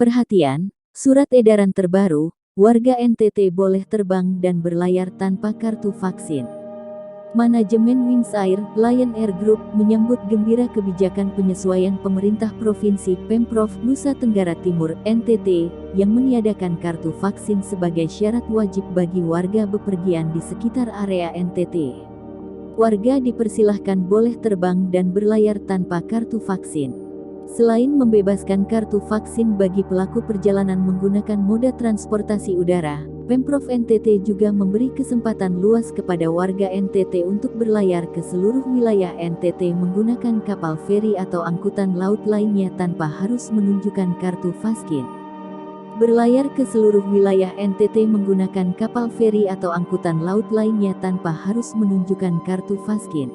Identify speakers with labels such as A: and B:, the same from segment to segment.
A: Perhatian, surat edaran terbaru, warga NTT boleh terbang dan berlayar tanpa kartu vaksin. Manajemen Wings Air, Lion Air Group menyambut gembira kebijakan penyesuaian pemerintah Provinsi Pemprov Nusa Tenggara Timur (NTT) yang meniadakan kartu vaksin sebagai syarat wajib bagi warga bepergian di sekitar area NTT. Warga dipersilahkan boleh terbang dan berlayar tanpa kartu vaksin. Selain membebaskan kartu vaksin bagi pelaku perjalanan menggunakan moda transportasi udara, Pemprov NTT juga memberi kesempatan luas kepada warga NTT untuk berlayar ke seluruh wilayah NTT menggunakan kapal feri atau angkutan laut lainnya tanpa harus menunjukkan kartu vaksin. Berlayar ke seluruh wilayah NTT menggunakan kapal feri atau angkutan laut lainnya tanpa harus menunjukkan kartu vaksin.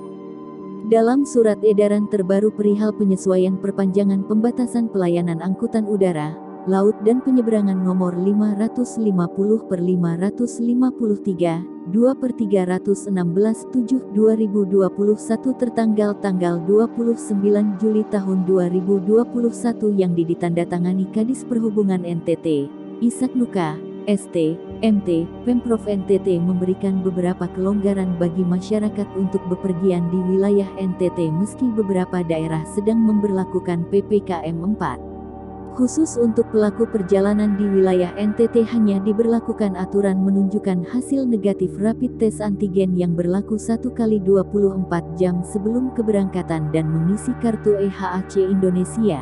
A: Dalam surat edaran terbaru perihal penyesuaian perpanjangan pembatasan pelayanan angkutan udara, laut dan penyeberangan nomor 550/553, 2/316/7/2021 tertanggal tanggal 29 Juli tahun 2021 yang ditandatangani Kadis Perhubungan NTT, Ishak Nuka, ST, MT, Pemprov NTT memberikan beberapa kelonggaran bagi masyarakat untuk bepergian di wilayah NTT meski beberapa daerah sedang memberlakukan PPKM 4. Khusus untuk pelaku perjalanan di wilayah NTT hanya diberlakukan aturan menunjukkan hasil negatif rapid test antigen yang berlaku 1x24 jam sebelum keberangkatan dan mengisi kartu EHAC Indonesia.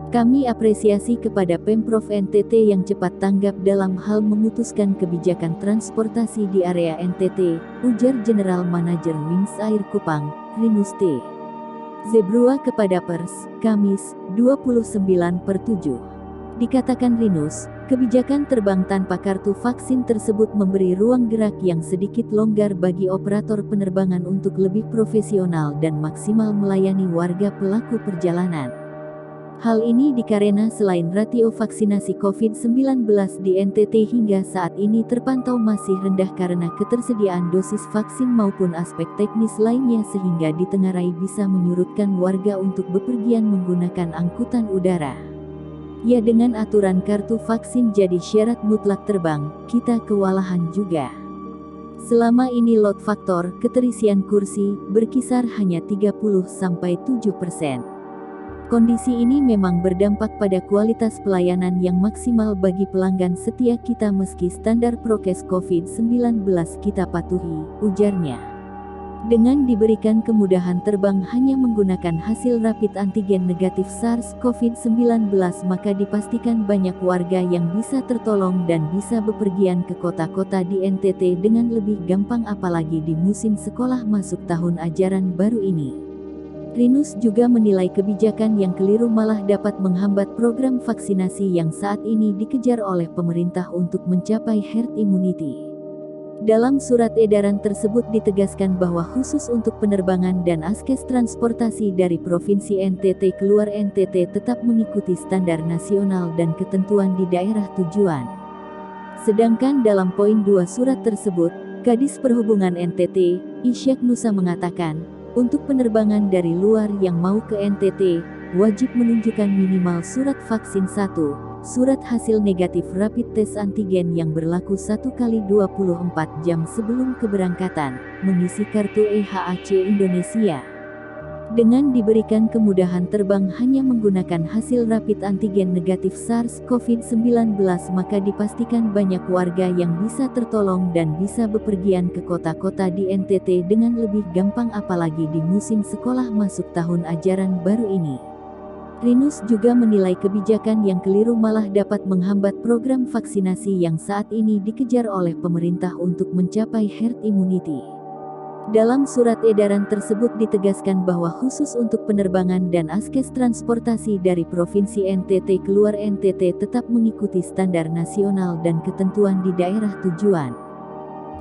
A: Kami apresiasi kepada Pemprov NTT yang cepat tanggap dalam hal memutuskan kebijakan transportasi di area NTT, ujar General Manager Wings Air Kupang, Rinus T. Zebrua kepada Pers, Kamis, 29/7. Dikatakan Rinus, kebijakan terbang tanpa kartu vaksin tersebut memberi ruang gerak yang sedikit longgar bagi operator penerbangan untuk lebih profesional dan maksimal melayani warga pelaku perjalanan. Hal ini dikarenakan selain ratio vaksinasi COVID-19 di NTT hingga saat ini terpantau masih rendah karena ketersediaan dosis vaksin maupun aspek teknis lainnya sehingga ditengarai bisa menyurutkan warga untuk bepergian menggunakan angkutan udara. Ya, dengan aturan kartu vaksin jadi syarat mutlak terbang, kita kewalahan juga. Selama ini load faktor, keterisian kursi, berkisar hanya 30-7%. Kondisi ini memang berdampak pada kualitas pelayanan yang maksimal bagi pelanggan setia kita meski standar prokes COVID-19 kita patuhi, ujarnya. Dengan diberikan kemudahan terbang hanya menggunakan hasil rapid antigen negatif SARS-CoV-19 maka dipastikan banyak warga yang bisa tertolong dan bisa bepergian ke kota-kota di NTT dengan lebih gampang apalagi di musim sekolah masuk tahun ajaran baru ini. Rinus juga menilai kebijakan yang keliru malah dapat menghambat program vaksinasi yang saat ini dikejar oleh pemerintah untuk mencapai herd immunity. Dalam surat edaran tersebut ditegaskan bahwa khusus untuk penerbangan dan askes transportasi dari Provinsi NTT keluar NTT tetap mengikuti standar nasional dan ketentuan di daerah tujuan. Sedangkan dalam poin 2 surat tersebut, Kadis Perhubungan NTT, Ishak Nusa mengatakan, untuk penerbangan dari luar yang mau ke NTT, wajib menunjukkan minimal surat vaksin 1, surat hasil negatif rapid test antigen yang berlaku 1x24 jam sebelum keberangkatan, mengisi kartu EHAC Indonesia. Dengan diberikan kemudahan terbang hanya menggunakan hasil rapid antigen negatif SARS-CoV-19 maka dipastikan banyak warga yang bisa tertolong dan bisa bepergian ke kota-kota di NTT dengan lebih gampang apalagi di musim sekolah masuk tahun ajaran baru ini. Rinus juga menilai kebijakan yang keliru malah dapat menghambat program vaksinasi yang saat ini dikejar oleh pemerintah untuk mencapai herd immunity. Dalam surat edaran tersebut ditegaskan bahwa khusus untuk penerbangan dan askes transportasi dari Provinsi NTT keluar NTT tetap mengikuti standar nasional dan ketentuan di daerah tujuan.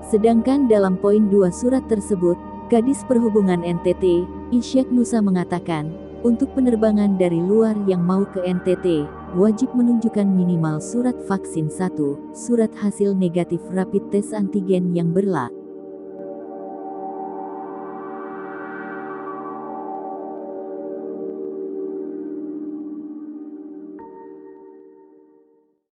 A: Sedangkan dalam poin 2 surat tersebut, Kadis Perhubungan NTT, Ishak Nusa mengatakan, untuk penerbangan dari luar yang mau ke NTT, wajib menunjukkan minimal surat vaksin 1, surat hasil negatif rapid test antigen yang berlaku.